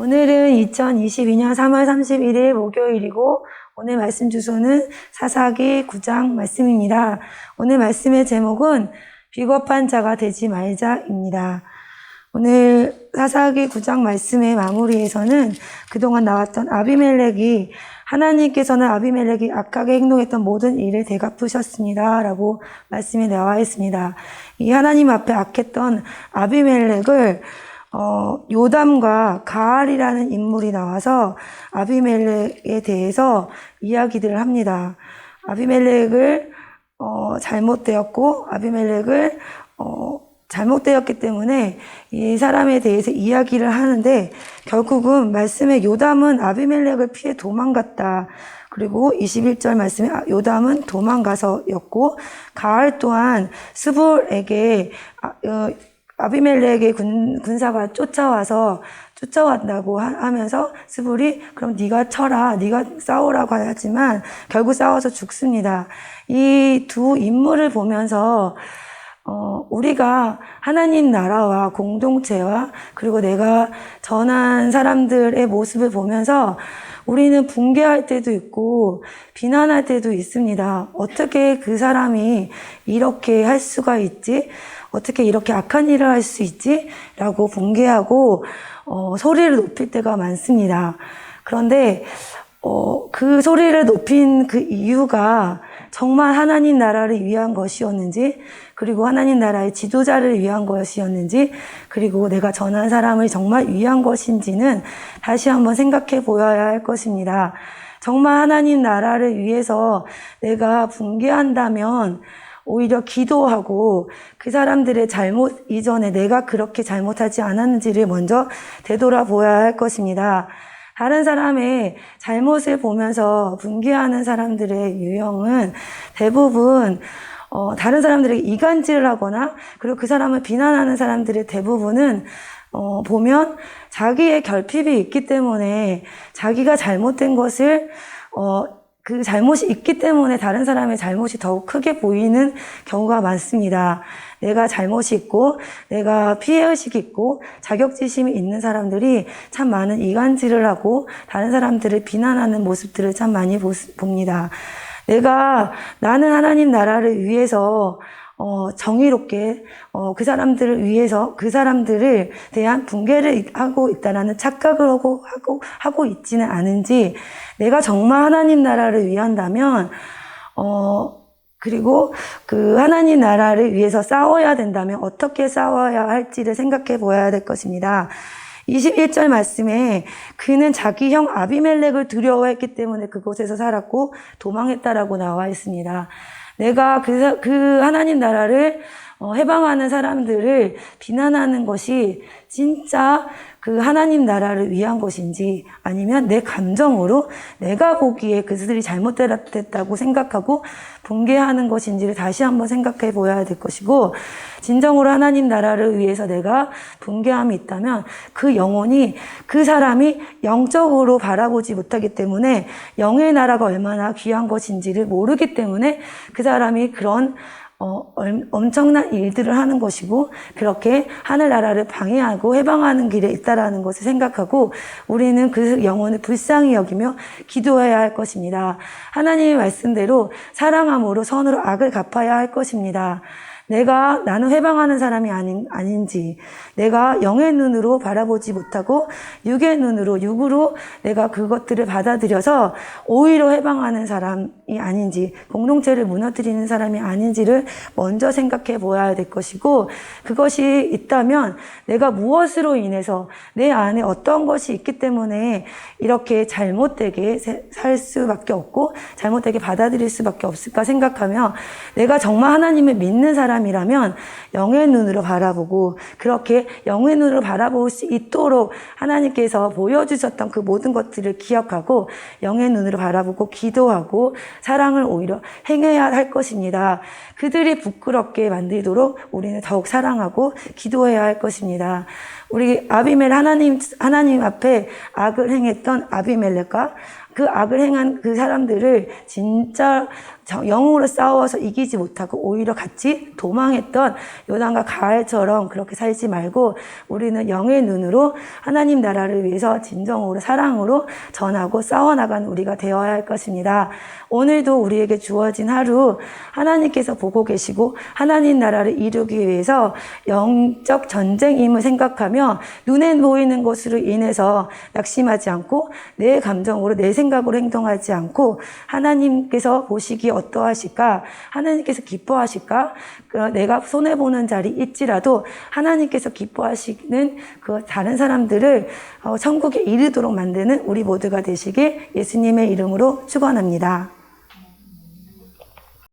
오늘은 2022년 3월 31일 목요일이고 오늘 말씀 주소는 사사기 9장 말씀입니다. 오늘 말씀의 제목은 비겁한 자가 되지 말자입니다. 오늘 사사기 9장 말씀의 마무리에서는 그동안 나왔던 아비멜렉이 하나님께서는 아비멜렉이 악하게 행동했던 모든 일을 되갚으셨습니다. 라고 말씀이 나와 있습니다. 이 하나님 앞에 악했던 아비멜렉을 요담과 가알이라는 인물이 나와서 아비멜렉에 대해서 이야기들을 합니다. 아비멜렉을 잘못되었고 아비멜렉을 잘못되었기 때문에 이 사람에 대해서 이야기를 하는데 결국은 말씀에 요담은 아비멜렉을 피해 도망갔다. 그리고 21절 말씀에 요담은 도망가서였고 가알 또한 스볼에게 아비멜렉의 군사가 쫓아왔다고 하면서 스볼이 그럼 네가 쳐라, 네가 싸우라고 하지만 결국 싸워서 죽습니다. 이 두 인물을 보면서 우리가 하나님 나라와 공동체와 그리고 내가 전한 사람들의 모습을 보면서 우리는 붕괴할 때도 있고 비난할 때도 있습니다. 어떻게 그 사람이 이렇게 할 수가 있지? 어떻게 이렇게 악한 일을 할 수 있지? 라고 붕괴하고 소리를 높일 때가 많습니다. 그런데 그 소리를 높인 그 이유가 정말 하나님 나라를 위한 것이었는지, 그리고 하나님 나라의 지도자를 위한 것이었는지, 그리고 내가 전한 사람을 정말 위한 것인지는 다시 한번 생각해 보아야 할 것입니다. 정말 하나님 나라를 위해서 내가 붕괴한다면 오히려 기도하고 그 사람들의 잘못 이전에 내가 그렇게 잘못하지 않았는지를 먼저 되돌아보아야 할 것입니다. 다른 사람의 잘못을 보면서 붕괴하는 사람들의 유형은 대부분 다른 사람들에게 이간질을 하거나 그리고 그 사람을 비난하는 사람들의 대부분은 보면 자기의 결핍이 있기 때문에 자기가 잘못된 것을 그 잘못이 있기 때문에 다른 사람의 잘못이 더욱 크게 보이는 경우가 많습니다. 내가 잘못이 있고 내가 피해의식이 있고 자격지심이 있는 사람들이 참 많은 이간질을 하고 다른 사람들을 비난하는 모습들을 참 많이 봅니다. 나는 하나님 나라를 위해서 정의롭게 그 사람들을 위해서 그 사람들을 대한 붕괴를 하고 있다라는 착각을 하고 있지는 않은지, 내가 정말 하나님 나라를 위한다면 그리고 그 하나님 나라를 위해서 싸워야 된다면 어떻게 싸워야 할지를 생각해 보아야 될 것입니다. 21절 말씀에 그는 자기 형 아비멜렉을 두려워했기 때문에 그곳에서 살았고 도망했다라고 나와 있습니다. 내가 그 하나님 나라를 해방하는 사람들을 비난하는 것이 진짜 그 하나님 나라를 위한 것인지, 아니면 내 감정으로 내가 보기에 그들이 잘못됐다고 생각하고 붕괴하는 것인지를 다시 한번 생각해 보아야 될 것이고, 진정으로 하나님 나라를 위해서 내가 붕괴함이 있다면 그 영혼이, 그 사람이 영적으로 바라보지 못하기 때문에 영의 나라가 얼마나 귀한 것인지를 모르기 때문에 그 사람이 그런 엄청난 일들을 하는 것이고 그렇게 하늘나라를 방해하고 해방하는 길에 있다라는 것을 생각하고 우리는 그 영혼을 불쌍히 여기며 기도해야 할 것입니다. 하나님의 말씀대로 사랑함으로 선으로 악을 갚아야 할 것입니다. 나는 해방하는 사람이 아닌지, 내가 영의 눈으로 바라보지 못하고 육으로 내가 그것들을 받아들여서 오히려 해방하는 사람이 아닌지, 공동체를 무너뜨리는 사람이 아닌지를 먼저 생각해 보아야 될 것이고, 그것이 있다면 내가 무엇으로 인해서 내 안에 어떤 것이 있기 때문에 이렇게 잘못되게 살 수밖에 없고 잘못되게 받아들일 수밖에 없을까 생각하며, 내가 정말 하나님을 믿는 사람이라면 영의 눈으로 바라보고 그렇게 영의 눈으로 바라볼 수 있도록 하나님께서 보여주셨던 그 모든 것들을 기억하고 영의 눈으로 바라보고 기도하고 사랑을 오히려 행해야 할 것입니다. 그들이 부끄럽게 만들도록 우리는 더욱 사랑하고 기도해야 할 것입니다. 우리 하나님 앞에 악을 행했던 아비멜렉과 그 악을 행한 그 사람들을 진짜 영으로 싸워서 이기지 못하고 오히려 같이 도망했던 요단과 가알처럼 그렇게 살지 말고 우리는 영의 눈으로 하나님 나라를 위해서 진정으로 사랑으로 전하고 싸워나가는 우리가 되어야 할 것입니다. 오늘도 우리에게 주어진 하루 하나님께서 보고 계시고 하나님 나라를 이루기 위해서 영적 전쟁임을 생각하며 눈에 보이는 것으로 인해서 낙심하지 않고 내 감정으로 내 생각으로 행동하지 않고 하나님께서 보시기에 어떠하실까? 하나님께서 기뻐하실까? 내가 손해보는 자리 있지라도 하나님께서 기뻐하시는 그 다른 사람들을 천국에 이르도록 만드는 우리 모두가 되시길 예수님의 이름으로 축원합니다.